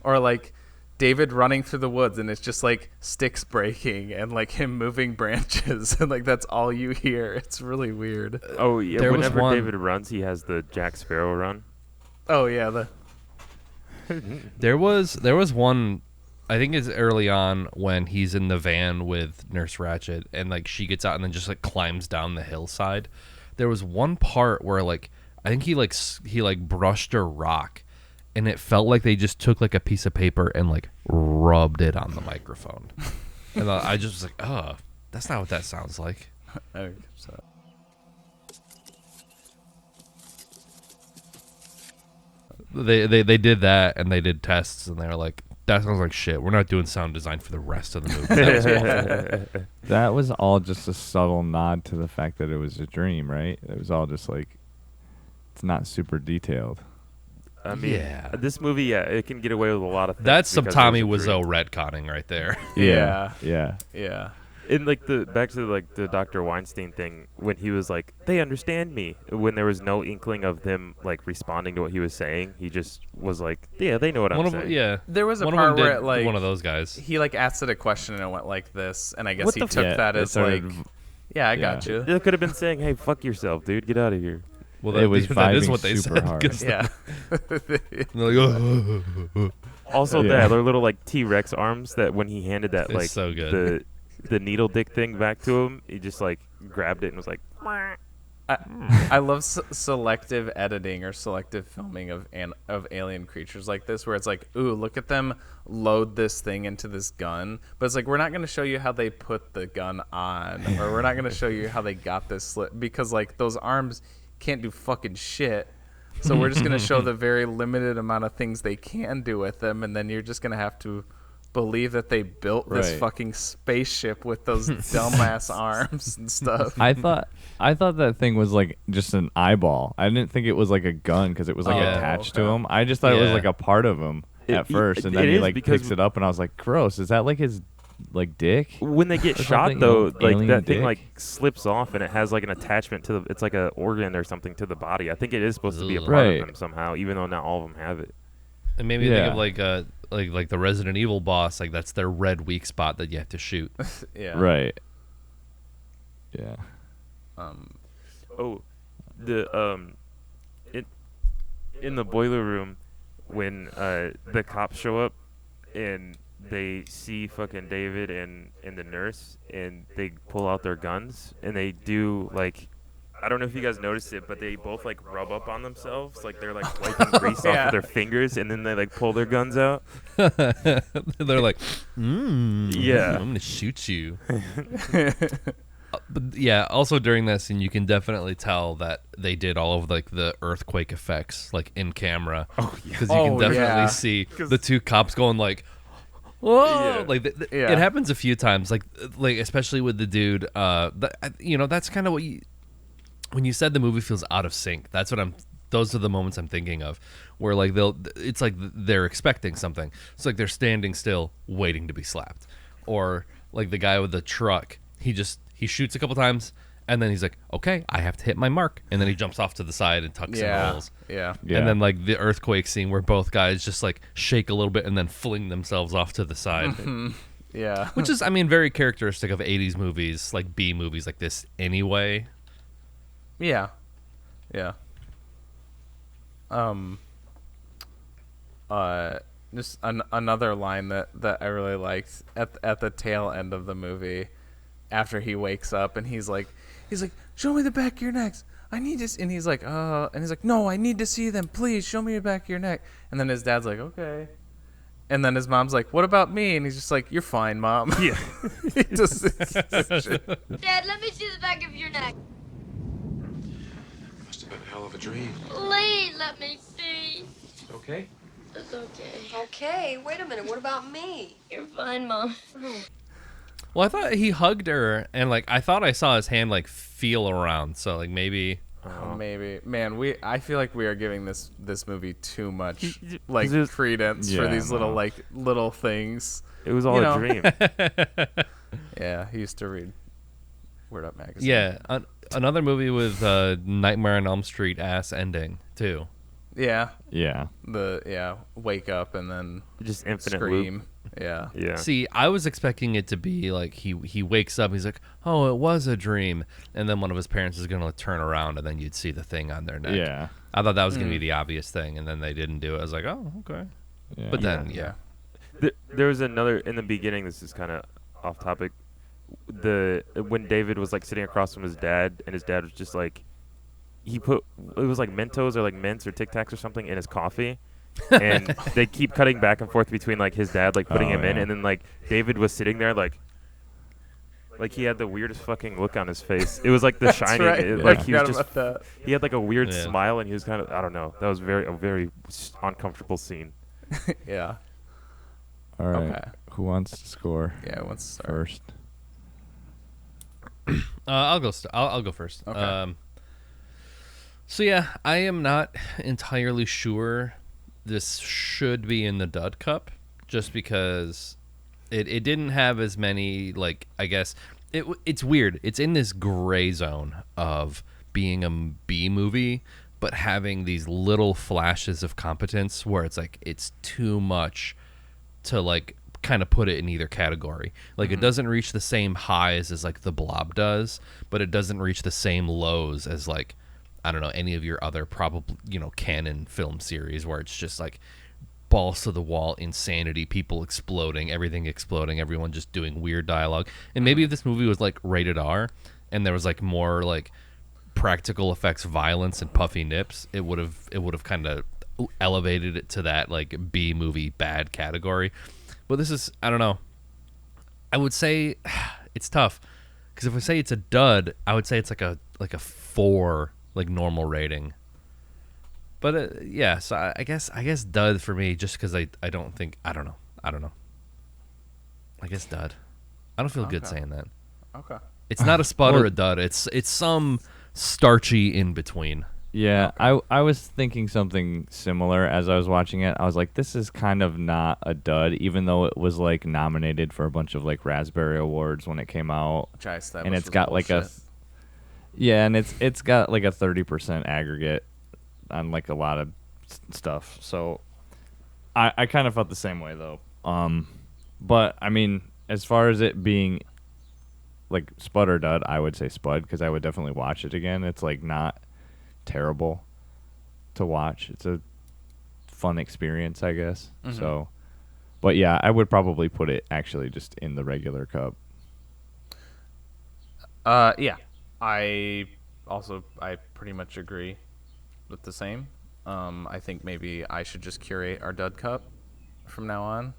Or like David running through the woods, and it's just like sticks breaking and like him moving branches, and like that's all you hear. It's really weird. Oh yeah, There was whenever one- David runs, he has the Jack Sparrow run. Oh yeah, There was one, I think it's early on when he's in the van with Nurse Ratched, and like she gets out and then just like climbs down the hillside. There was one part where like I think he brushed a rock, and it felt like they just took like a piece of paper and like rubbed it on the microphone. And I just was like, oh, that's not what that sounds like. so. They did that, and they did tests, and they were like, that sounds like shit. We're not doing sound design for the rest of the movie. That was awful. That was all just a subtle nod to the fact that it was a dream, right? It was all just like, it's not super detailed. I mean, Yeah. this movie, it can get away with a lot of things. That's some because Tommy it was a Wiseau dream. retconning right there. Yeah. Yeah. And like back to like the Dr. Weinstein thing, when he was like, they understand me, when there was no inkling of them like responding to what he was saying, he just was like, yeah, they know what I'm saying. There was a one part of them where did it, like, one of those guys. he like asked it a question and it went like this, and I guess What he the took Yeah, that it as started like, yeah, I got you. They could have been saying, hey, fuck yourself, dude, get out of here. Well, It was that is vibing what they super said. hard. 'cause Yeah. they're like, Also, Yeah. their little like T-Rex arms that when he handed that It's like so good. the the needle dick thing back to him, he just like grabbed it and was like, I love selective editing or selective filming of alien creatures like this, where it's like, ooh, look at them load this thing into this gun, but it's like, we're not going to show you how they put the gun on, or we're not going to show you how they got this slit, because like those arms can't do fucking shit. So we're just going to show the very limited amount of things they can do with them, and then you're just going to have to believe that they built this fucking spaceship with those dumbass arms and stuff. I thought that thing was like just an eyeball. I didn't think it was like a gun because it was like attached to him. I just thought it was like a part of him at first, and then he like picks it up, and I was like, gross. Is that like his like dick? When they get shot though, like that thing like slips off, and it has like an attachment to the. It's like an organ or something to the body. I think it is supposed to be a part of them somehow, even though not all of them have it. And maybe think of like the Resident Evil boss, like that's their red weak spot that you have to shoot. Yeah. Right. Yeah. In the boiler room, when the cops show up and they see fucking David and the nurse, and they pull out their guns, and they do like, I don't know if you guys noticed it, but they both like rub up on themselves, like they're like wiping grease off of their fingers, and then they like pull their guns out. They're like, yeah, I'm gonna shoot you. But yeah, also during that scene, you can definitely tell that they did all of like the earthquake effects, like in camera. Oh yeah, because you can definitely see the two cops going like, whoa, like it happens a few times, like especially with the dude. That's kind of what you. When you said the movie feels out of sync, those are the moments I'm thinking of, where like it's like they're expecting something. It's like they're standing still waiting to be slapped. Or like the guy with the truck, he shoots a couple times, and then he's like, okay, I have to hit my mark. And then he jumps off to the side and tucks and rolls. Yeah. And then like the earthquake scene where both guys just like shake a little bit and then fling themselves off to the side. Yeah. Which is, I mean, very characteristic of 80s movies, like B movies like this anyway. Yeah. Just another line that I really liked at the tail end of the movie, after he wakes up and he's like, show me the back of your necks. I need to. And he's like, no, I need to see them. Please show me the back of your neck. And then his dad's like, okay. And then his mom's like, what about me? And he's just like, you're fine, Mom. Yeah. Dad, let me see the back of your neck. Must have been a hell of a dream. Please let me see. Okay? It's okay. Okay, wait a minute. What about me? You're fine, Mom. Well, I thought he hugged her, and like I thought I saw his hand like feel around. So like maybe. Maybe, man. I feel like we are giving this movie too much like Just- credence for these little things. It was all a dream. Yeah, he used to read Word Up magazine. Yeah, another movie with Nightmare on Elm Street ass ending too. Yeah. Yeah. Wake up and then Just infinite scream. loop. Yeah. Yeah. See, I was expecting it to be like he wakes up, he's like, oh, it was a dream, and then one of his parents is gonna turn around, and then you'd see the thing on their neck. Yeah. I thought that was gonna be the obvious thing, and then they didn't do it. I was like, oh, okay. Yeah. But then, Yeah. There was another in the beginning. This is kind of off topic. When David was like sitting across from his dad, and his dad was just like, it was like Mentos or like mints or Tic Tacs or something in his coffee, and they keep cutting back and forth between like his dad like putting him in, and then like David was sitting there like he had the weirdest fucking look on his face. It was like The Shining. Right. Like he was Forgot just about that. he had like a weird Yeah. smile, and he was kind of, I don't know. That was a very uncomfortable scene. Yeah. All right. Okay. Who wants to score Yeah. Let's start. first? I'll go. I'll go first. Okay. So yeah, I am not entirely sure this should be in the Dud Cup, just because it didn't have as many, like, I guess it's weird. It's in this gray zone of being a B movie, but having these little flashes of competence where it's like it's too much to like kind of put it in either category. Like it doesn't reach the same highs as like The Blob does, but it doesn't reach the same lows as like, I don't know, any of your other probably, canon film series where it's just like balls to the wall insanity, people exploding, everything exploding, everyone just doing weird dialogue. And maybe if this movie was like rated R and there was like more like practical effects violence and puffy nips, it would have kind of elevated it to that like B movie bad category. But this is, I don't know, I would say it's tough because if I say it's a dud, I would say it's like a 4 like normal rating. But yeah, so I guess dud for me, just because I don't know. I guess dud. I don't feel good saying that. Okay. It's not a spud or a dud. It's some starchy in between. Yeah, I was thinking something similar as I was watching it. I was like, this is kind of not a dud, even though it was like nominated for a bunch of like Raspberry Awards when it came out. Which I established And it's was got bullshit. like and it's got like a 30% aggregate on like a lot of stuff. So I kind of felt the same way though. But I mean, as far as it being like spud or dud, I would say spud because I would definitely watch it again. It's like not terrible to watch. It's a fun experience, I guess. Mm-hmm. So, but yeah, I would probably put it actually just in the regular cup. Yeah, I pretty much agree with the same. I think maybe I should just curate our dud cup from now on.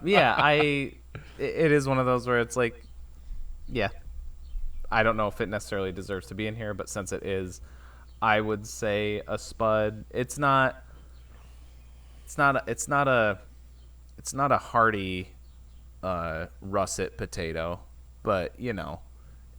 Yeah, it is one of those where it's like, yeah, I don't know if it necessarily deserves to be in here, but since it is, I would say a spud. It's not a hearty russet potato, but you know,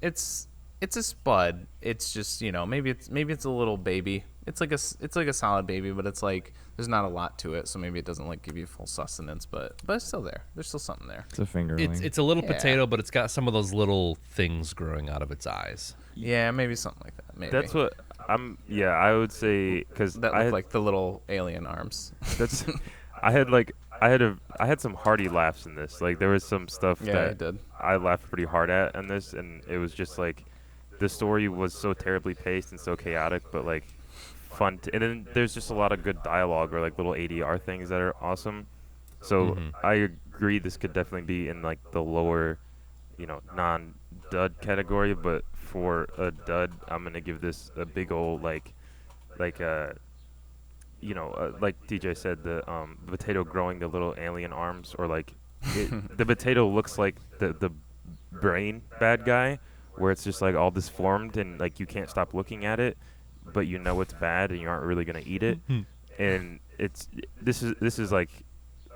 it's a spud. It's just, you know, maybe it's a little baby. It's like a solid baby, but it's like there's not a lot to it, so maybe it doesn't like give you full sustenance, but it's still there. There's still something there. It's a fingerling. It's a little potato, but it's got some of those little things growing out of its eyes. Yeah, maybe something like that. Maybe That's what I would say, because that looked like the little alien arms. That's I had some hearty laughs in this. Like there was some stuff Yeah, that I did. I laughed pretty hard at in this, and it was just like the story was so terribly paced and so chaotic, but like fun. And then there's just a lot of good dialogue or like little ADR things that are awesome. So I agree, this could definitely be in like the lower, you know, non-dud category. But for a dud, I'm gonna give this a big old like TJ said, the potato growing the little alien arms, or like the potato looks like the brain bad guy, where it's just like all disformed and like you can't stop looking at it, but you know it's bad and you aren't really gonna eat it. And this is like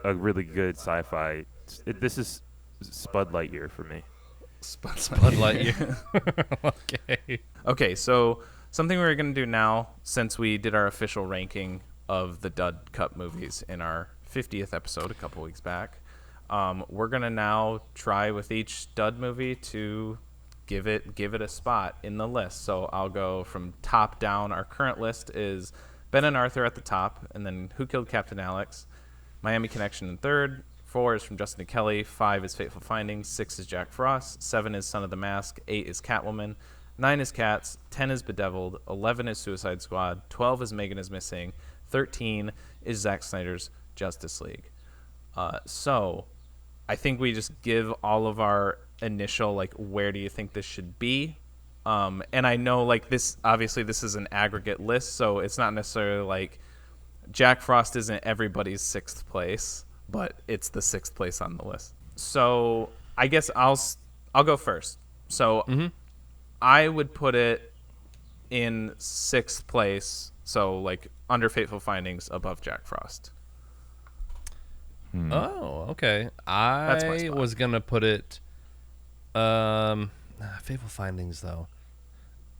a really good sci-fi. This is Spud Lightyear for me. Spud Lightyear. Okay. Okay, so something we're going to do now, since we did our official ranking of the Dud Cup movies in our 50th episode a couple weeks back, we're going to now try with each Dud movie to give it a spot in the list. So I'll go from top down. Our current list is Ben and Arthur at the top, and then Who Killed Captain Alex, Miami Connection in third, 4 is from Justin to Kelly, 5 is Fateful Findings, 6 is Jack Frost, 7 is Son of the Mask, 8 is Catwoman, 9 is Cats, 10 is Bedeviled, 11 is Suicide Squad, 12 is Megan is Missing, 13 is Zack Snyder's Justice League. So I think we just give all of our initial, like, where do you think this should be? And I know, like, this, obviously this is an aggregate list, so it's not necessarily like Jack Frost isn't everybody's 6th place, but it's the 6th place on the list. So I guess I'll go first. So I would put it in 6th place, so like under Fateful Findings, above Jack Frost. Oh, okay. That's my I spot. was gonna put it Fateful Findings though.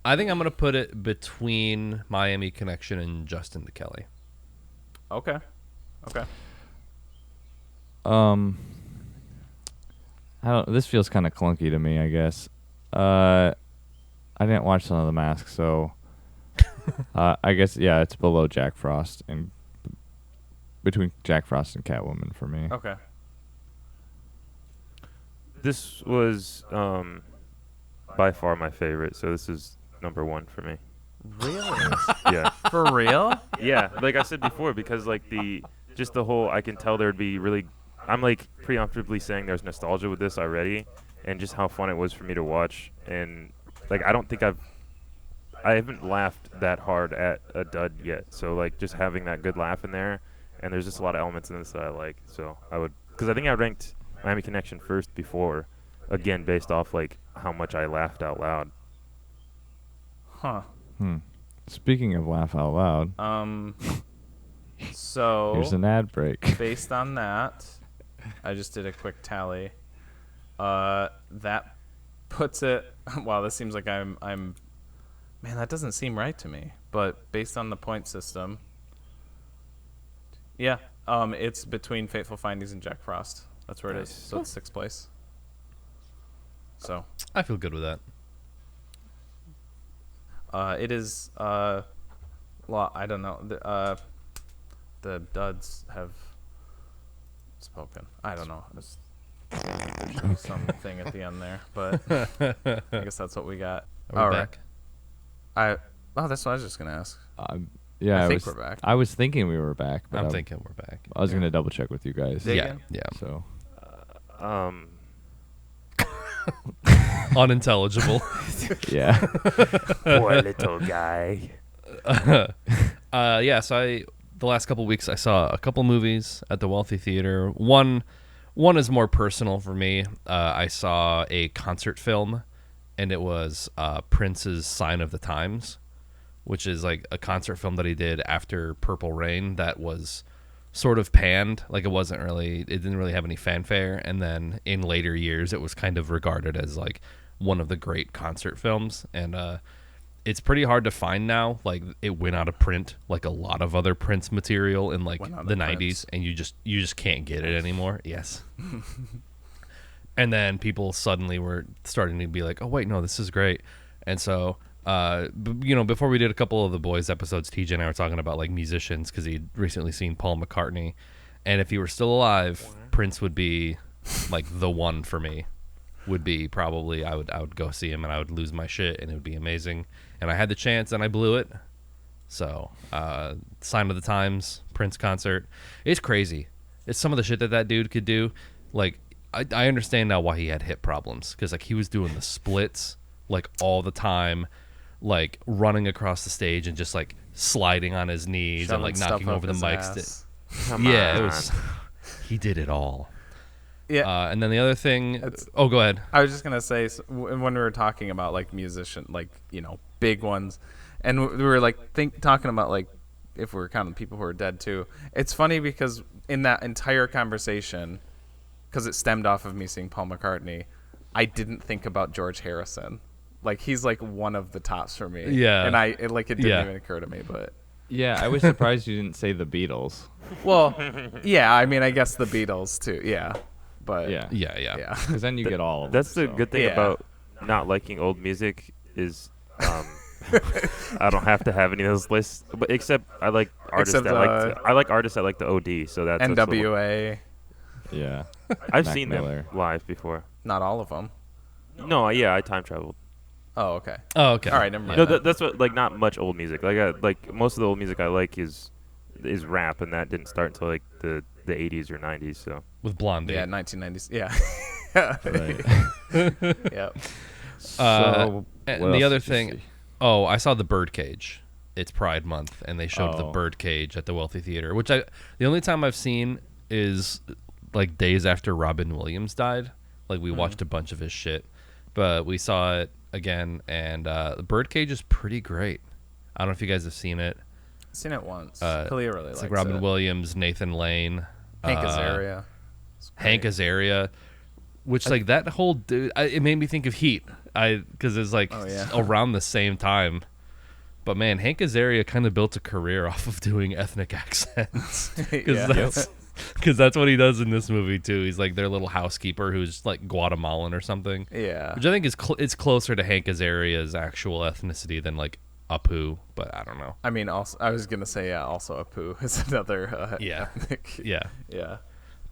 I think I'm gonna put it between Miami Connection and Justin to Kelly. Okay. This feels kind of clunky to me, I guess. I didn't watch Son of the Mask, so I guess it's below Jack Frost and between Jack Frost and Catwoman for me. Okay. This was by far my favorite, so this is number 1 for me. Really? Yeah. For real? Yeah, like I said before, because like the whole, I can tell there'd be really, I'm like preemptively saying there's nostalgia with this already, and just how fun it was for me to watch, and like I don't think I haven't laughed that hard at a dud yet, so like just having that good laugh in there, and there's just a lot of elements in this that I like, so I would, because I think I ranked Miami Connection first before, again based off like how much I laughed out loud. Huh. Speaking of laugh out loud, So here's an ad break. based on that, I just did a quick tally. That puts it. Wow, this seems like I'm. Man, that doesn't seem right to me. But based on the point system, yeah, it's between Fateful Findings and Jack Frost. That's where it is. So it's 6th place. So I feel good with that. it is. I don't know. The duds have spoken. I don't know. There's something at the end there, but I guess that's what we got. Are we back? That's what I was just gonna ask. Yeah, I think we're back. I was thinking we were back, but I'm thinking we're back. I was gonna double check with you guys. Dig Yeah. So Unintelligible. yeah. Poor little guy. So the last couple weeks I saw a couple movies at the Wealthy Theater. One is more personal for me. I saw a concert film, and it was Prince's Sign of the Times, which is like a concert film that he did after Purple Rain that was sort of panned. Like it didn't really have any fanfare, and then in later years it was kind of regarded as like one of the great concert films, and it's pretty hard to find now. Like it went out of print, like a lot of other Prince material in like the 90s, and you just can't get it anymore. Yes. And then people suddenly were starting to be like, oh wait, no, this is great. And so before we did a couple of the Boys episodes, TJ and I were talking about like musicians, because he'd recently seen Paul McCartney, and if he were still alive, Prince would be like the one for me. Would be probably I would go see him, and I would lose my shit, and it would be amazing. And I had the chance, and I blew it. So Sign of the Times, Prince concert, it's crazy. It's some of the shit that dude could do. Like I understand now why he had hip problems, because like he was doing the splits like all the time, like running across the stage and just like sliding on his knees and like knocking over the mics. It was. He did it all. Yeah. And then the other thing. Go ahead. I was just gonna say, when we were talking about like musician, like big ones, and we were like talking about like if we were counting people who are dead too. It's funny because in that entire conversation, because it stemmed off of me seeing Paul McCartney, I didn't think about George Harrison. Like he's like one of the tops for me. Yeah. And it didn't even occur to me, but. Yeah, I was surprised you didn't say the Beatles. Well, yeah, I mean, I guess the Beatles too. Yeah. But yeah. Because then you get all of That's them, the good thing about not liking old music is I don't have to have any of those lists, but except I like artists I like artists that like the OD, so that's NWA. Yeah. I've seen them live before. Not all of them. No, I time traveled. Oh, okay. Oh, okay. All right, never mind. No, that's what, like, not much old music. Like most of the old music I like is rap, and that didn't start until like the 80s or 90s. So with Blondie. Yeah, 1990s. Yeah. Yep. And the other thing, I saw The Birdcage. It's Pride Month, and they showed The Birdcage at the Wealthy Theater, which the only time I've seen is like days after Robin Williams died. Like we watched a bunch of his shit, but we saw it again, and The Birdcage is pretty great. I don't know if you guys have seen it. I've seen it once. Kalia really likes like Robin Williams, Nathan Lane, Hank Azaria. Hank Azaria, which like that whole dude, it made me think of Heat. Because it's like around the same time. But man, Hank Azaria kind of built a career off of doing ethnic accents. Because that's what he does in this movie too. He's like their little housekeeper who's like Guatemalan or something. Yeah. Which I think is it's closer to Hank Azaria's actual ethnicity than like Apu, but I don't know. I mean, also I was gonna say also Apu is another ethnic. Yeah.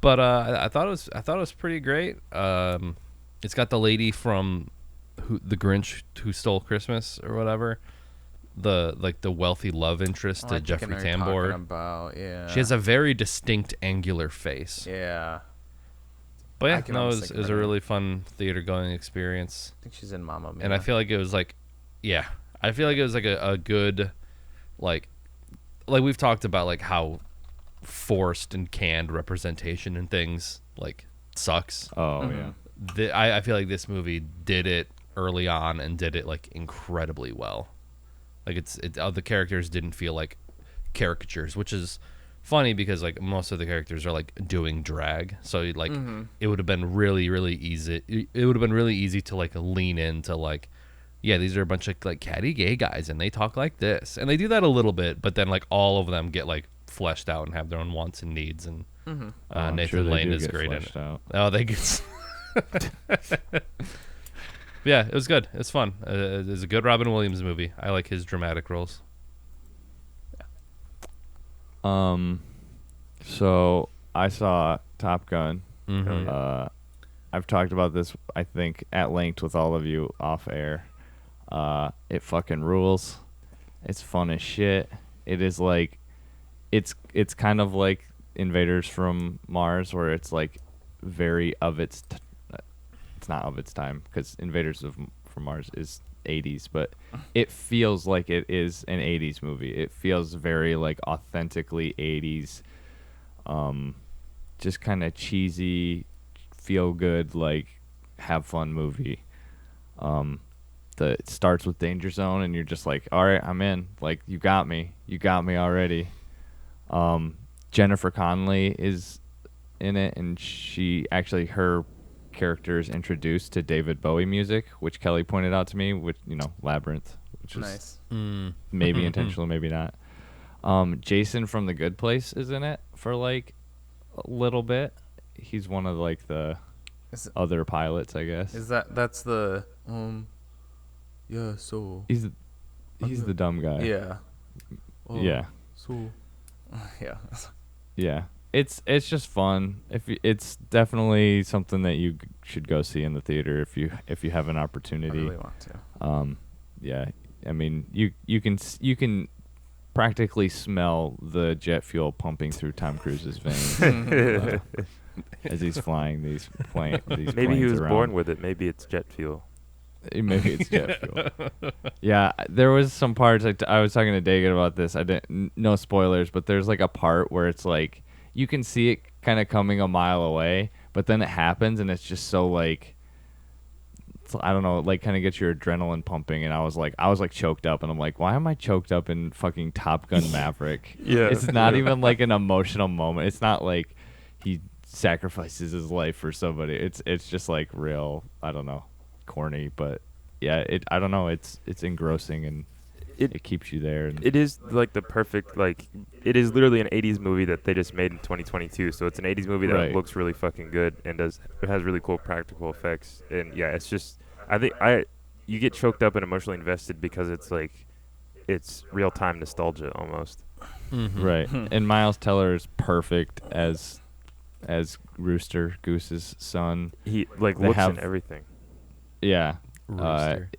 But I thought it was pretty great. It's got the lady from The Grinch Who Stole Christmas or whatever. the wealthy love interest to Jeffrey Tambor. About, yeah. She has a very distinct angular face. Yeah. But yeah, I can no, it almost was, think it of was her a name. really fun theater going experience. I think she's in Mamma Mia. And I feel like it was like, yeah, I feel like it was like a good, like we've talked about like how forced and canned representation and things like sucks. Oh yeah. I feel like this movie did it early on and did it like incredibly well. Like the characters didn't feel like caricatures, which is funny because like most of the characters are like doing drag, so like it would have been really easy. It would have been really easy to like lean into like, yeah, these are a bunch of like catty gay guys and they talk like this, and they do that a little bit, but then like all of them get like fleshed out and have their own wants and needs, and Nathan Lane is great in it. Out. Oh, they get. Yeah, it was good. It's fun. It's a good Robin Williams movie. I like his dramatic roles. So I saw Top Gun. Mhm. I've talked about this, I think, at length with all of you off air. It fucking rules. It's fun as shit. It is like, it's kind of like Invaders from Mars, where it's like very of its. It's not of its time, because Invaders from Mars is 80s, but it feels like it is an 80s movie. It feels very like authentically 80s, just kind of cheesy, feel good, like have fun movie. It starts with Danger Zone and you're just like, all right, I'm in. Like, you got me already. Jennifer Connelly is in it, and her character is introduced to David Bowie music, which Kelly pointed out to me, with Labyrinth, which is Nice. maybe intentional, maybe not. Jason from The Good Place is in it for like a little bit. He's one of like the other pilots, I guess. That's the yeah, so He's the dumb guy. yeah. Yeah. So yeah. Yeah. It's just fun. It's definitely something that you should go see in the theater if you have an I opportunity. really want to. Yeah. I mean, you can practically smell the jet fuel pumping through Tom Cruise's veins as he's flying these planes. Maybe he was around. born with it. Maybe it's jet fuel. Maybe it's jet fuel. Yeah, there was some parts. I was talking to David about this. I didn't. No spoilers, but there's like a part where it's like you can see it kind of coming a mile away, but then it happens, and it's just so like, I don't know, like kind of gets your adrenaline pumping. And I was like choked up, and I'm like, why am I choked up in fucking Top Gun Maverick? Yeah. It's not even like an emotional moment. It's not like he sacrifices his life for somebody. It's just like real, I don't know, corny, but yeah, I don't know, it's engrossing, and it keeps you there. And It is like the perfect, like, it is literally an 80s movie that they just made in 2022. So it's an 80s movie that Right. looks really fucking good and it has really cool practical effects. And yeah, it's just, I think you get choked up and emotionally invested because it's like, it's real time nostalgia almost. right. And Miles Teller is perfect as Rooster Goose's son. He like They looks have- and everything. Yeah. Rooster.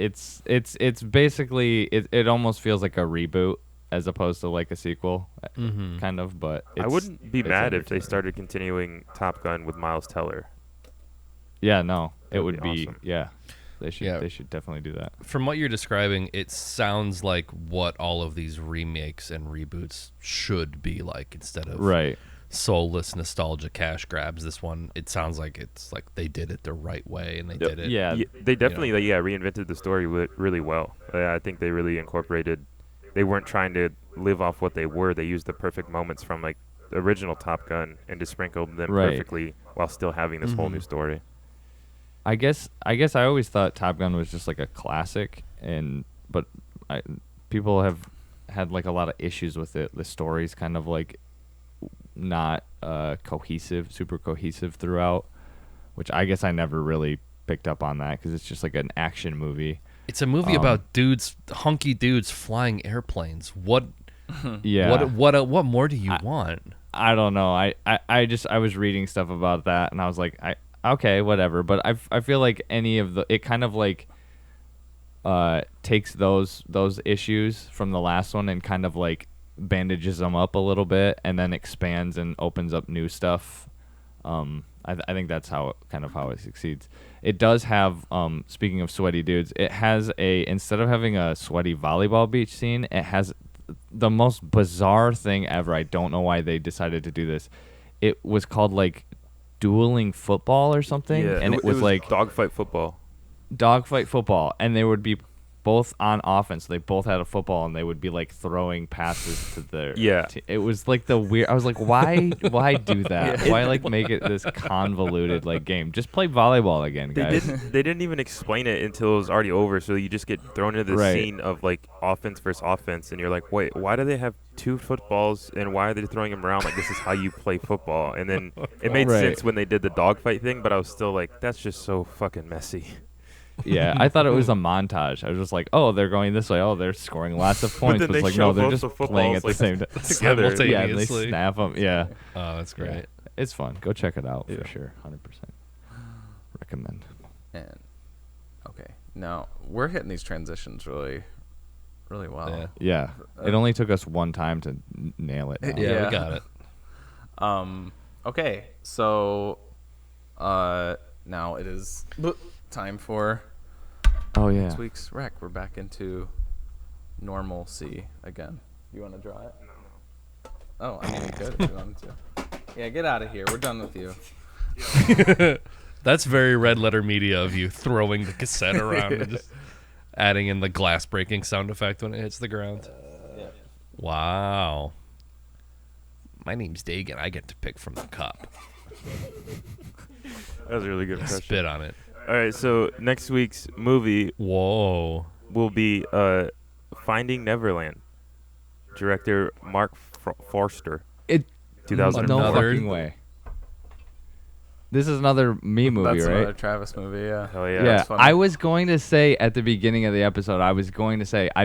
It's basically it almost feels like a reboot as opposed to like a sequel, kind of. But I wouldn't be it's mad if they entertaining. started continuing Top Gun with Miles Teller. Yeah, no, it That'd would be be. awesome. Yeah, they should. Yeah. They should definitely do that. From what you're describing, it sounds like what all of these remakes and reboots should be like, instead of Right. soulless nostalgia cash grabs. This one, it sounds like it's like they did it the right way, and they did it. Yeah. They definitely reinvented the story really well. I think they really incorporated. They weren't trying to live off what they were. They used the perfect moments from like the original Top Gun and just sprinkled them Right. perfectly while still having this whole new story. I guess I always thought Top Gun was just like a classic, but people have had like a lot of issues with it. The story's kind of like not super cohesive throughout, which I guess I never really picked up on that because it's just like an action movie. It's a movie about hunky dudes flying airplanes. What? Yeah. What more do you want? I don't know. I was reading stuff about that, and I was like, okay, whatever. But I feel like it kind of like takes those issues from the last one and kind of like bandages them up a little bit, and then expands and opens up new stuff. I think that's how it succeeds. It does have, speaking of sweaty dudes, it has instead of having a sweaty volleyball beach scene, it has the most bizarre thing ever. I don't know why they decided to do this. It was called like dueling football or something, Yeah, and it was like dogfight football. dogfight football, and they would be both on offense. They both had a football, and they would be like throwing passes to their it was like the weird. I was like, why do that? Why like make it this convoluted like game? Just play volleyball again, guys. They didn't even explain it until it was already over, so you just get thrown into the scene of like offense versus offense, and you're like, wait, why do they have 2 footballs, and why are they throwing them around like this is how you play football? And then it made sense when they did the dogfight thing, but I was still like, that's just so fucking messy. Yeah, I thought it was a montage. I was just like, oh, they're going this way. Oh, they're scoring lots of points. But But then it's they like, no, show they're both just the playing at footballs, the like, same time. together. Yeah, and they snap them. Yeah. Oh, that's great. Yeah. It's fun. Go check it out for sure. 100%. Recommend. And okay, now we're hitting these transitions really, really well. Yeah. It only took us one time to nail it. Now. Yeah, we got it. Okay, so now it is time for Oh, yeah. next week's rec. We're back into normalcy again. You want to draw it? No. Oh, I mean, you could if you wanted to. Yeah, get out of here. We're done with you. That's very Red Letter Media of you, throwing the cassette around and just adding in the glass breaking sound effect when it hits the ground. Wow. My name's Dagan. I get to pick from the cup. That was a really good impression. Spit on it. All right, so next week's movie Whoa. will be Finding Neverland. Director Mark Forster. It 2004. No Another- fucking way. This is another me movie, That's right? another Travis movie, yeah. Hell yeah. Yeah, That's funny. I was going to say at the beginning of the episode, I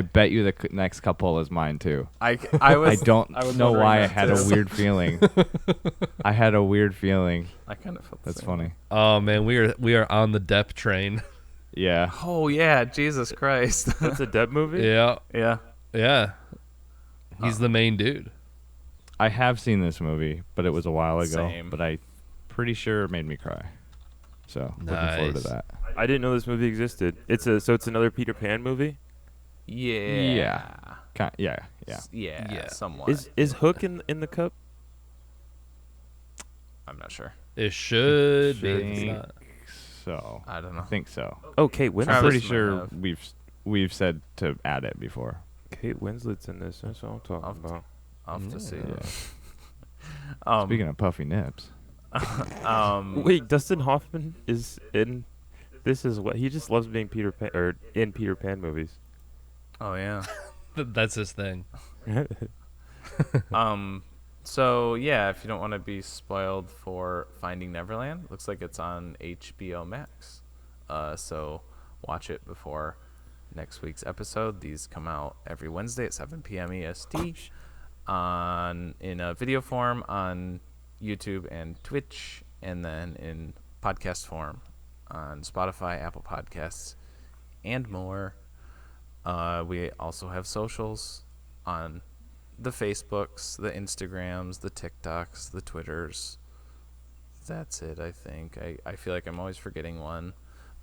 bet you the next couple is mine too. I I don't was know wondering why I that had too. a weird feeling. I had a weird feeling. I kind of felt the That's same. funny. Oh man, we are on the Depp train. Yeah. Oh yeah, Jesus Christ. That's a Depp movie? Yeah. Yeah. Yeah. He's the main dude. I have seen this movie, but it was a while ago. Same. But I pretty sure it made me cry. So looking forward to Nice. that. I didn't know this movie existed. It's another Peter Pan movie? Yeah. Yeah. Yeah. Somewhat. Is Hook in the cup? I'm not sure. It should be. It's Think not. so. I don't know. I think so. Oh, Kate Winslet. I'm Travis pretty might sure have. we've said to add it before. Kate Winslet's in this. That's what I'm talking about. I'll have to see. Yeah. Speaking of puffy nips. Wait, Dustin Hoffman is in. This is what he just loves being Peter Pan or in Peter Pan movies. Oh yeah. That's his thing. So yeah, if you don't want to be spoiled for Finding Neverland, looks like it's on HBO Max. So watch it before next week's episode. These come out every Wednesday at 7 p.m. EST in a video form on YouTube and Twitch, and then in podcast form on Spotify, Apple Podcasts, and more. We also have socials on the Facebooks, the Instagrams, the TikToks, the Twitters. That's it, I think. I feel like I'm always forgetting one,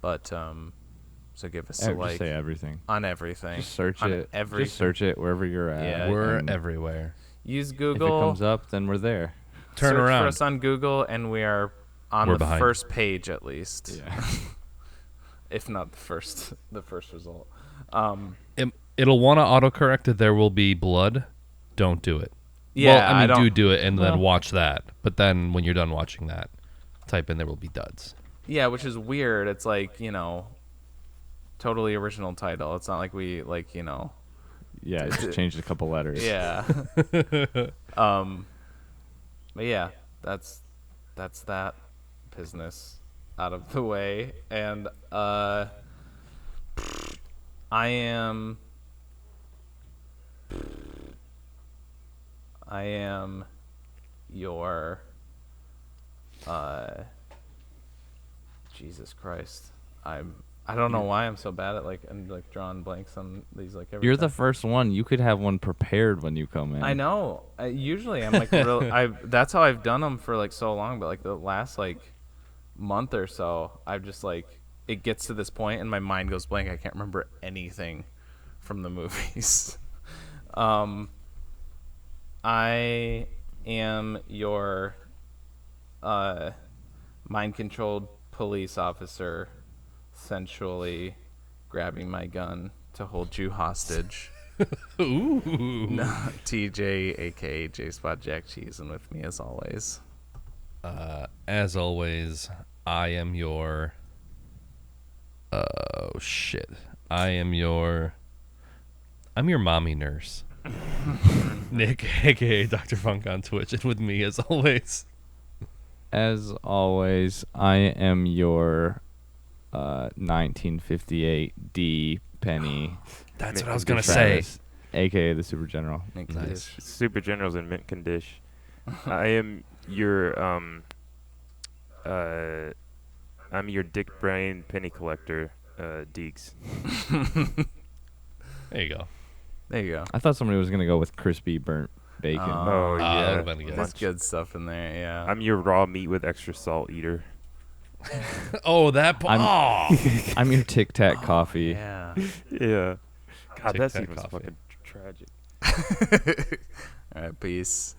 but so give us a Just like say everything. on everything. Just search on it. Everything. Just search it wherever you're at. Yeah, We're and everywhere. Use If Google. it comes up, then we're there. Turn Search around. for us on Google, and we are on We're the behind. first page at least, Yeah. if not the first result. It'll want to autocorrect that there will be blood. Don't do it. Yeah, well, I mean, don't, do it and then watch that. But then when you're done watching that, type in there will be duds. Yeah, which is weird. It's like, totally original title. It's not like we Yeah, just changed a couple letters. Yeah. But yeah, that's that business out of the way, and I am your Jesus Christ. I I don't know why I'm so bad at drawing blanks on these every You're time. the first one. You could have one prepared when you come in. I know. Usually I'm that's how I've done them for so long, but the last month or so, I've just it gets to this point and my mind goes blank. I can't remember anything from the movies. I am your mind-controlled police officer, sensually grabbing my gun to hold you hostage. Ooh. No, TJ, aka J Spot Jack Cheese, and with me as always. As always, I am your. Oh shit! I'm your mommy nurse, Nick, aka Dr. Funk on Twitch, and with me as always. As always, I am your 1958 D Penny. That's what I was gonna say. AKA the Super General. Nice. Super General's in mint condition. I am your I'm your dick brain penny collector, Deeks. There you go. There you go. I thought somebody was gonna go with crispy burnt bacon. Oh that yeah, would've been good. There's good stuff in there, yeah. I'm your raw meat with extra salt eater. Oh, that. I'm your Tic Tac coffee. Yeah. Yeah. God, Tic that Tac scene was coffee. fucking tragic. All right, peace.